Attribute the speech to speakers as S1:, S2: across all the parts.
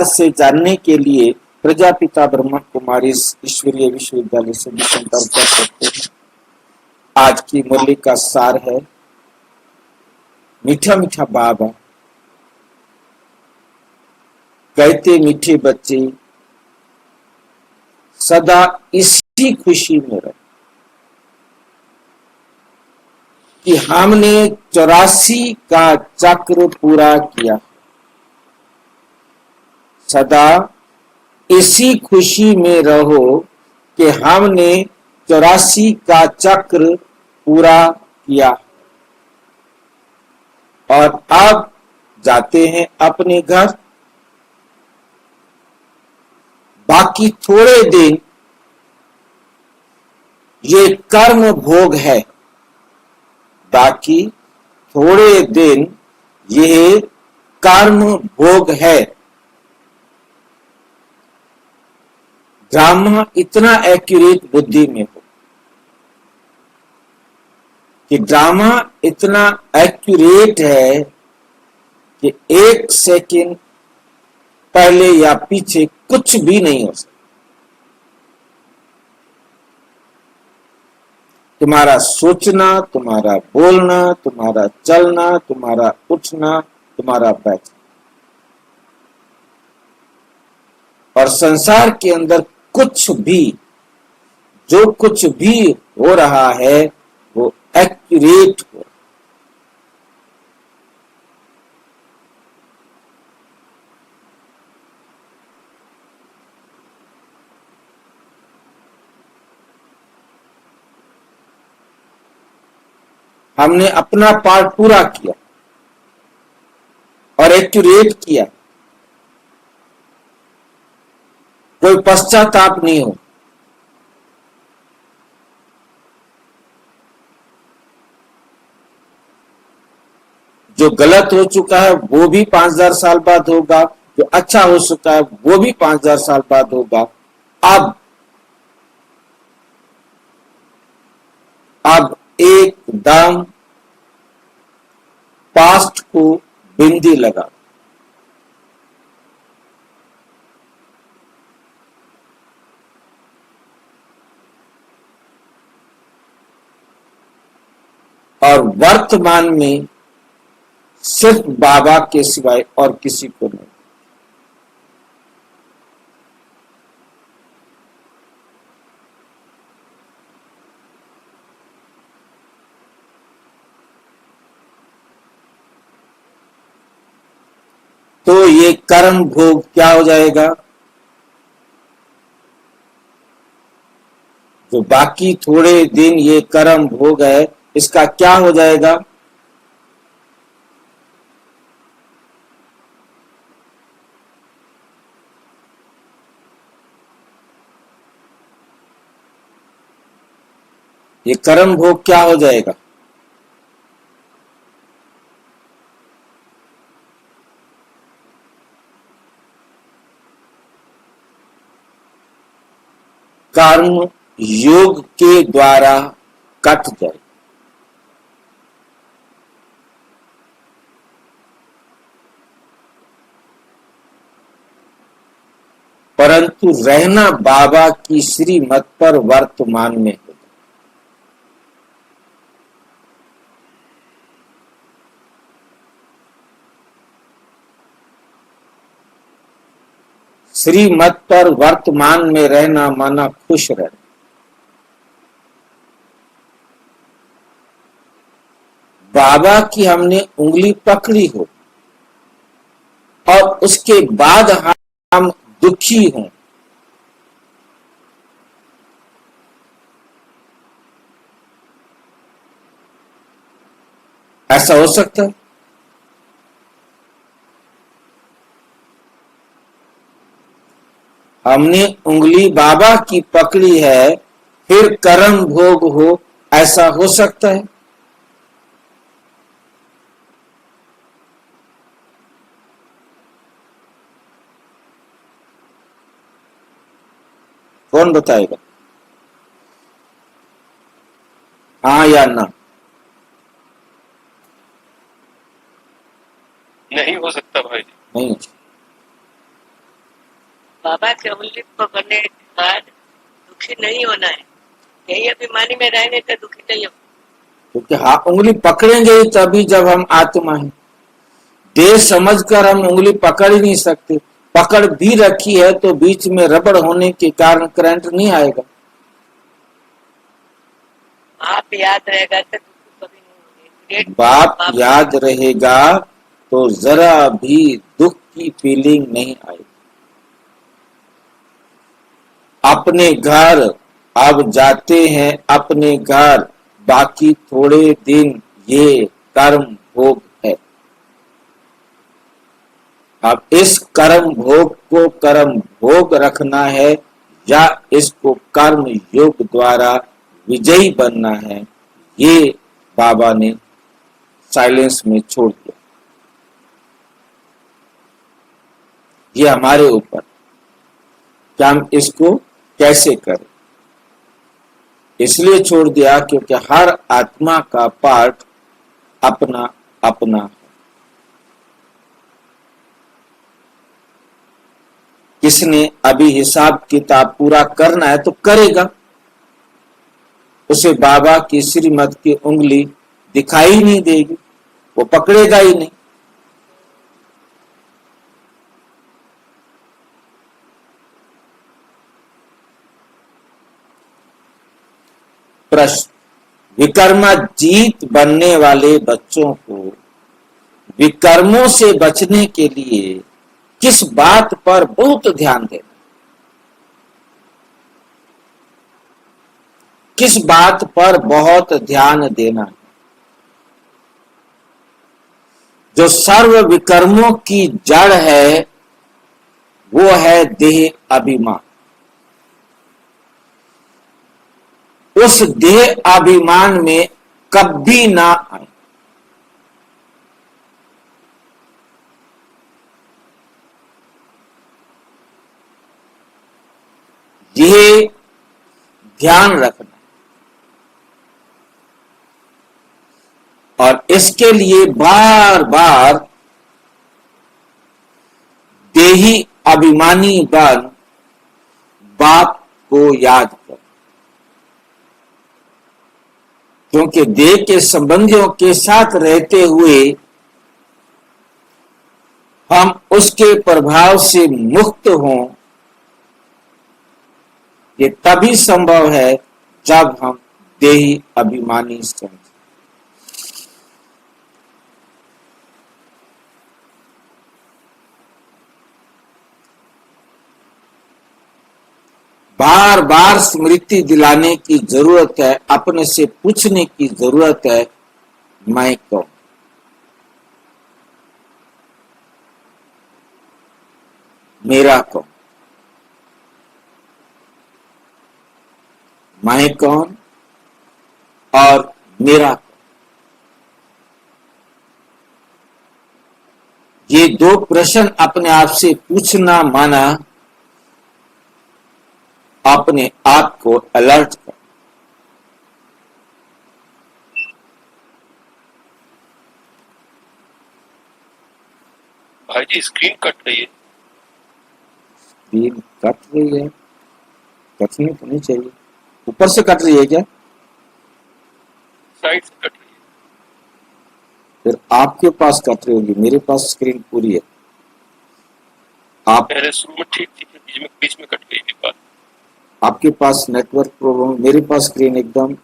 S1: विस्तार से जानने के लिए प्रजापिता ब्रह्मा कुमारी ईश्वरीय विश्वविद्यालय से भी संपर्क कर सकते हैं। आज की मुरली का सार है मीठा मीठा बाबा कहते मीठे बच्चे सदा इसी खुशी में रहे कि हमने 84 का चक्र पूरा किया। सदा इसी खुशी में रहो कि हमने 84 का चक्र पूरा किया और अब जाते हैं अपने घर। बाकी थोड़े दिन ये कर्म भोग है, बाकी थोड़े दिन ये कर्म भोग है। ड्रामा इतना एक्यूरेट बुद्धि में हो कि ड्रामा इतना एक्यूरेट है कि 1 सेकंड पहले या पीछे कुछ भी नहीं हो सकता। तुम्हारा सोचना, तुम्हारा बोलना, तुम्हारा चलना, तुम्हारा उठना, तुम्हारा बैठना और संसार के अंदर कुछ भी, जो कुछ भी हो रहा है वो एक्यूरेट हो। हमने अपना पार्ट पूरा किया और एक्यूरेट किया, कोई पश्चाताप नहीं हो। जो गलत हो चुका है वो भी 5000 साल बाद होगा, जो अच्छा हो चुका है वो भी 5000 साल बाद होगा। अब एकदम पास्ट को बिंदी लगा। और वर्तमान में सिर्फ बाबा के सिवाय और किसी को नहीं। तो ये कर्म भोग क्या हो जाएगा? जो बाकी थोड़े दिन ये कर्म भोग है, इसका क्या हो जाएगा? ये कर्म भोग क्या हो जाएगा? कर्म योग के द्वारा कट जाए। परंतु रहना बाबा की श्रीमत पर वर्तमान में हो। श्रीमत पर वर्तमान में रहना माना खुश रहना। बाबा की हमने उंगली पकड़ी हो और उसके बाद हम दुखी हों, ऐसा हो सकता है? हमने उंगली बाबा की पकड़ी है फिर कर्म भोग हो, ऐसा हो सकता है? कौन बताएगा? हाँ या ना?
S2: नहीं हो सकता भाई जी।
S1: नहीं।
S2: बाबा के उंगली पकड़ने के बाद दुखी नहीं होना है, यही अभिमानी में रहने तो दुखी नहीं हो।
S1: क्योंकि हाँ उंगली पकड़ेंगे ही तभी जब हम आत्मा हैं। देह समझकर हम उंगली पकड़ ही नहीं सकते। पकड़ भी रखी है तो बीच में रबड़ होने के कारण करंट नहीं आएगा।
S2: आप याद रहेगा तो दुख कभी नहीं होंगे।
S1: बाप याद रहेगा तो जरा भी दुख की फीलिंग नहीं आएगी। अपने घर अब जाते हैं, अपने घर बाकी थोड़े दिन ये कर्म भोग है। अब इस कर्म भोग को कर्म भोग रखना है या इसको कर्म योग द्वारा विजयी बनना है, ये बाबा ने साइलेंस में छोड़ दिया। ये हमारे ऊपर कि हम इसको कैसे करें। इसलिए छोड़ दिया क्योंकि हर आत्मा का पार्ट अपना अपना है। किसने अभी हिसाब किताब पूरा करना है तो करेगा, उसे बाबा की श्रीमत की उंगली दिखाई नहीं देगी, वो पकड़ेगा ही नहीं। प्रश्न, विकर्माजीत बनने वाले बच्चों को विकर्मों से बचने के लिए किस बात पर बहुत ध्यान देना? किस बात पर बहुत ध्यान देना? जो सर्व विकर्मों की जड़ है वो है देह अभिमान। उस देह अभिमान में कभी ना आए। ये ध्यान रखना और इसके लिए बार बार देही अभिमानी बन बाप को याद कर, क्योंकि देह के संबंधियों के साथ रहते हुए हम उसके प्रभाव से मुक्त हों, ये तभी संभव है जब हम देही अभिमानी समझें। बार बार स्मृति दिलाने की जरूरत है, अपने से पूछने की जरूरत है, मैं कौन? मेरा कौन? मैं कौन और मेरा कौन? ये दो प्रश्न अपने आप से पूछना माना अपने आप को अलर्ट कर।
S3: भाई जी स्क्रीन कट रही है।
S1: स्क्रीन कट रही है? कटनी तो नहीं चाहिए। ऊपर से कट रही है क्या?
S3: साइड से कट रही है।
S1: फिर आपके पास कट रही होगी, मेरे पास स्क्रीन पूरी है। आप
S3: पहले शुरू में ठीक थी, बीच में कट गई थी बात।
S1: आपके पास नेटवर्क प्रॉब्लम, मेरे पास स्क्रीन एकदम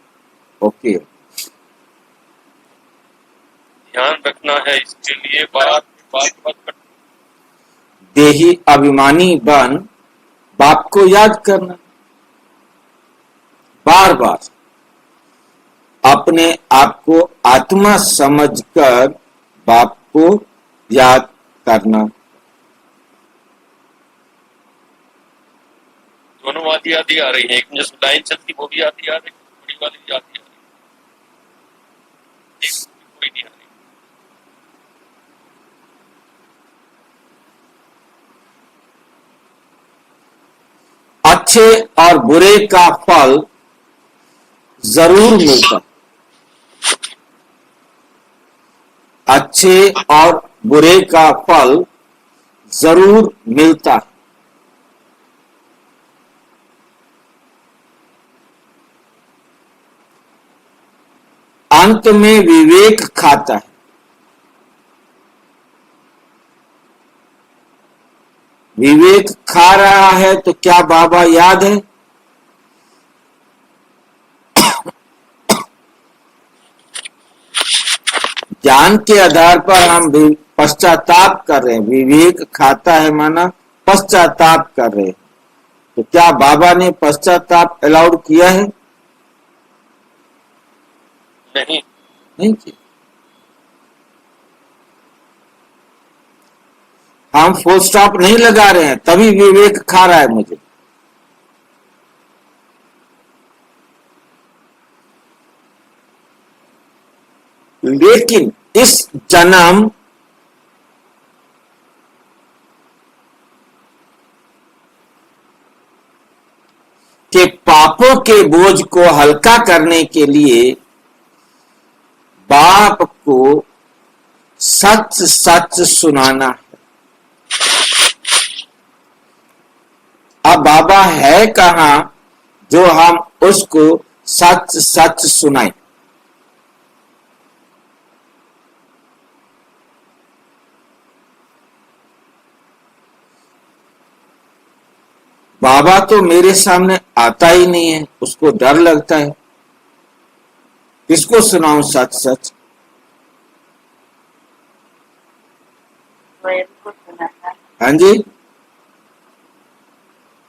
S1: ओके है।
S3: ध्यान रखना है इसके लिए बात कट।
S1: देही अभिमानी बन बाप को याद करना, बार बार अपने आप को आत्मा समझकर बाप को याद करना।
S3: दोनों आधी आधी आ रही है, एक जो लाइन चलती वो भी आधी आ रही, बड़ी वाली भी आधी आ रही, एक कोई नहीं आ रही।
S1: अच्छे और बुरे का फल जरूर मिलता, अच्छे और बुरे का फल जरूर मिलता। अंत में विवेक खाता है। विवेक खा रहा है तो क्या बाबा याद है? ज्ञान के आधार पर हम पश्चाताप कर रहे हैं। विवेक खाता है माना पश्चाताप कर रहे हैं। तो क्या बाबा ने पश्चाताप अलाउड किया है? नहीं किया। हम फुल स्टॉप नहीं लगा रहे हैं, तभी विवेक खा रहा है मुझे। लेकिन इस जन्म के पापों के बोझ को हल्का करने के लिए बाप को सच सच सुनाना है। अब बाबा है कहां जो हम उसको सच सच सुनाएं? बाबा तो मेरे सामने आता ही नहीं है, उसको डर लगता है। किसको सुनाऊं सच सच?
S2: स्वयं को सुनाना है।
S1: हाँ जी,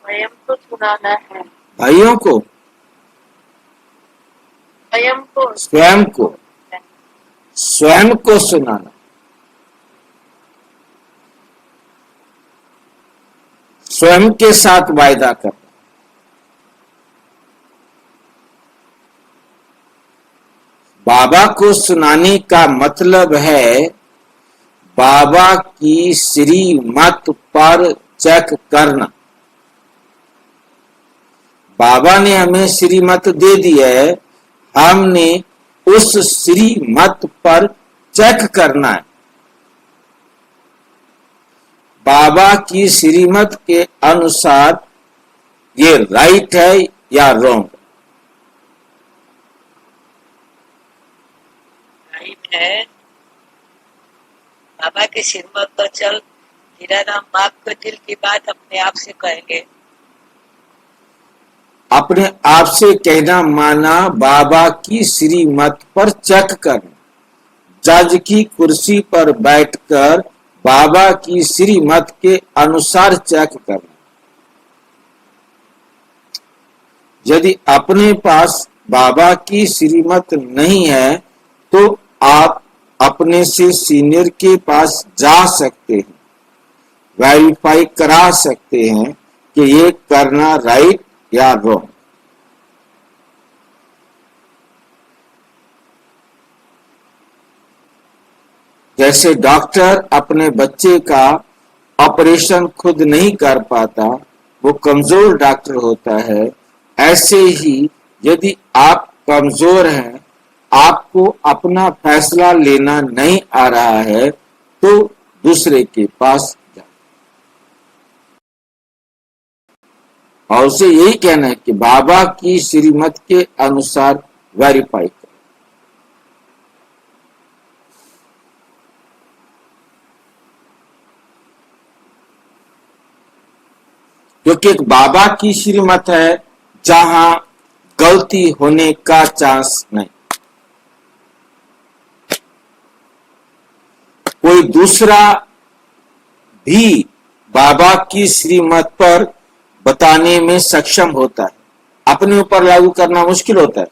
S2: स्वयं को सुनाना है।
S1: भाइयों को,
S2: स्वयं को
S1: स्वयं को, स्वयं को सुनाना। स्वयं के साथ वायदा करना। बाबा को सुनाने का मतलब है बाबा की श्रीमत पर चेक करना। बाबा ने हमें श्रीमत दे दी है, हमने उस श्रीमत पर चेक करना है। बाबा की श्रीमत के अनुसार ये राइट है या रॉन्ग?
S2: राइट है। बाबा के श्रीमत पर चल, तेरा नाम बाप को दिल की बात अपने आप से कहेंगे।
S1: अपने आप से कहना माना बाबा की श्रीमत पर चेक करना। जज की कुर्सी पर बैठकर बाबा की श्रीमत के अनुसार चेक करना। यदि अपने पास बाबा की श्रीमत नहीं है तो आप अपने से सीनियर के पास जा सकते हैं, वेरीफाई करा सकते हैं कि ये करना राइट या रॉन्ग। जैसे डॉक्टर अपने बच्चे का ऑपरेशन खुद नहीं कर पाता, वो कमजोर डॉक्टर होता है, ऐसे ही यदि आप कमजोर हैं, आपको अपना फैसला लेना नहीं आ रहा है तो दूसरे के पास जाओ। और उसे यही कहना है कि बाबा की श्रीमत के अनुसार वेरीफाई करो। क्योंकि एक बाबा की श्रीमत है जहां गलती होने का चांस नहीं। कोई दूसरा भी बाबा की श्रीमत पर बताने में सक्षम होता है, अपने ऊपर लागू करना मुश्किल होता है,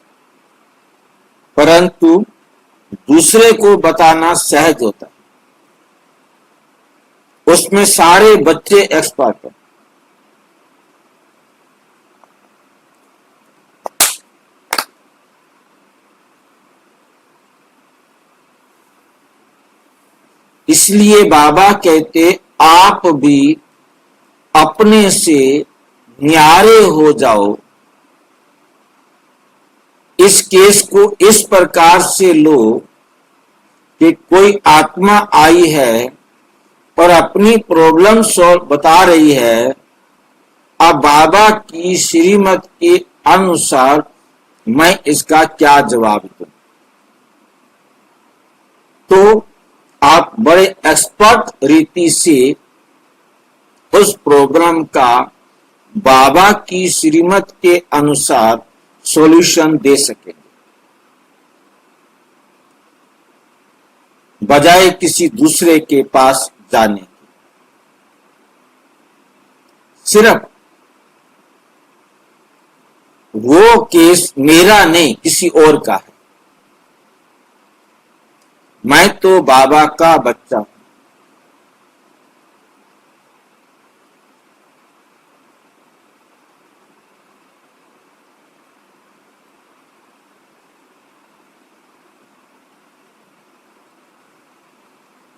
S1: परंतु दूसरे को बताना सहज होता है। उसमें सारे बच्चे एक्सपर्ट हैं। इसलिए बाबा कहते आप भी अपने से न्यारे हो जाओ। इस केस को इस प्रकार से लो कि कोई आत्मा आई है और अपनी प्रॉब्लम सॉल्व बता रही है। अब बाबा की श्रीमत के अनुसार मैं इसका क्या जवाब दूं? तो आप बड़े एक्सपर्ट रीति से उस प्रोग्राम का बाबा की श्रीमत के अनुसार सॉल्यूशन दे सकेंगे, बजाय किसी दूसरे के पास जाने के। सिर्फ वो केस मेरा नहीं, किसी और का है। मैं तो बाबा का बच्चा हूं।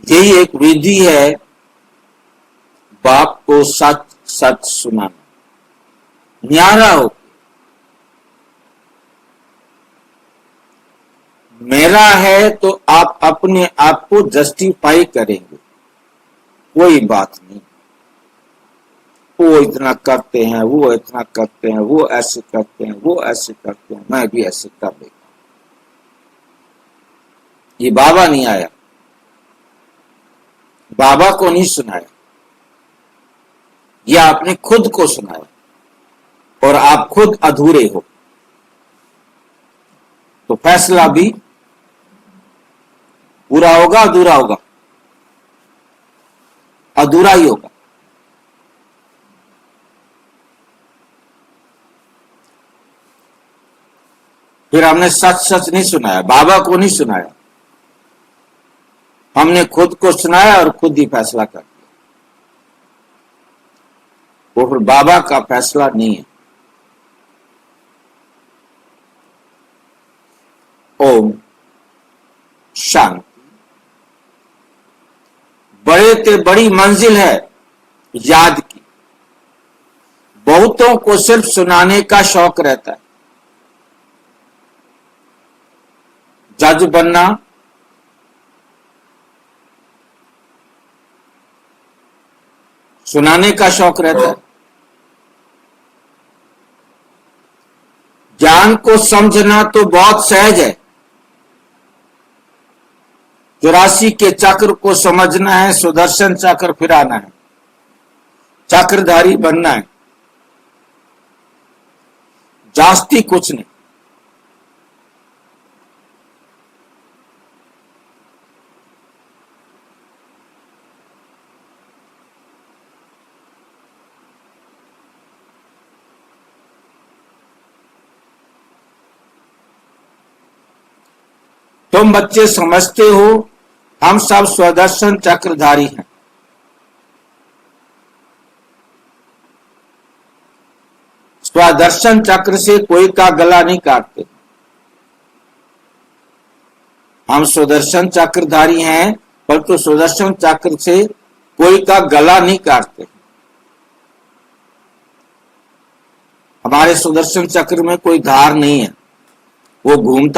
S1: यही एक विधि है बाप को सच सच सुनाना, न्यारा हो। मेरा है तो आप अपने आप को जस्टिफाई करेंगे, कोई बात नहीं। वो इतना करते हैं, वो इतना करते हैं, वो ऐसे करते हैं, वो ऐसे करते हैं, मैं भी ऐसे कर लेता हूं। ये बाबा नहीं आया, बाबा को नहीं सुनाया, यह आपने खुद को सुनाया और आप खुद अधूरे हो, तो फैसला भी पूरा होगा अधूरा होगा? अधूरा ही होगा। फिर हमने सच सच नहीं सुनाया, बाबा को नहीं सुनाया, हमने खुद को सुनाया और खुद ही फैसला कर दिया। वो फिर बाबा का फैसला नहीं है। ओम शांति। बड़े ते बड़ी मंजिल है याद की। बहुतों को सिर्फ सुनाने का शौक रहता है। जज बनना, सुनाने का शौक रहता है। ज्ञान को समझना तो बहुत सहज है। 84 के चक्र को समझना है, सुदर्शन चक्र फिराना है, चक्रधारी बनना है, जास्ती कुछ नहीं। तुम बच्चे समझते हो हम सब स्वदर्शन चक्रधारी हैं। स्वदर्शन चक्र से कोई का गला नहीं काटते। हम सुदर्शन चक्रधारी हैं, परंतु सुदर्शन चक्र से कोई का गला नहीं काटते। हमारे सुदर्शन चक्र में कोई धार नहीं है, वो घूमता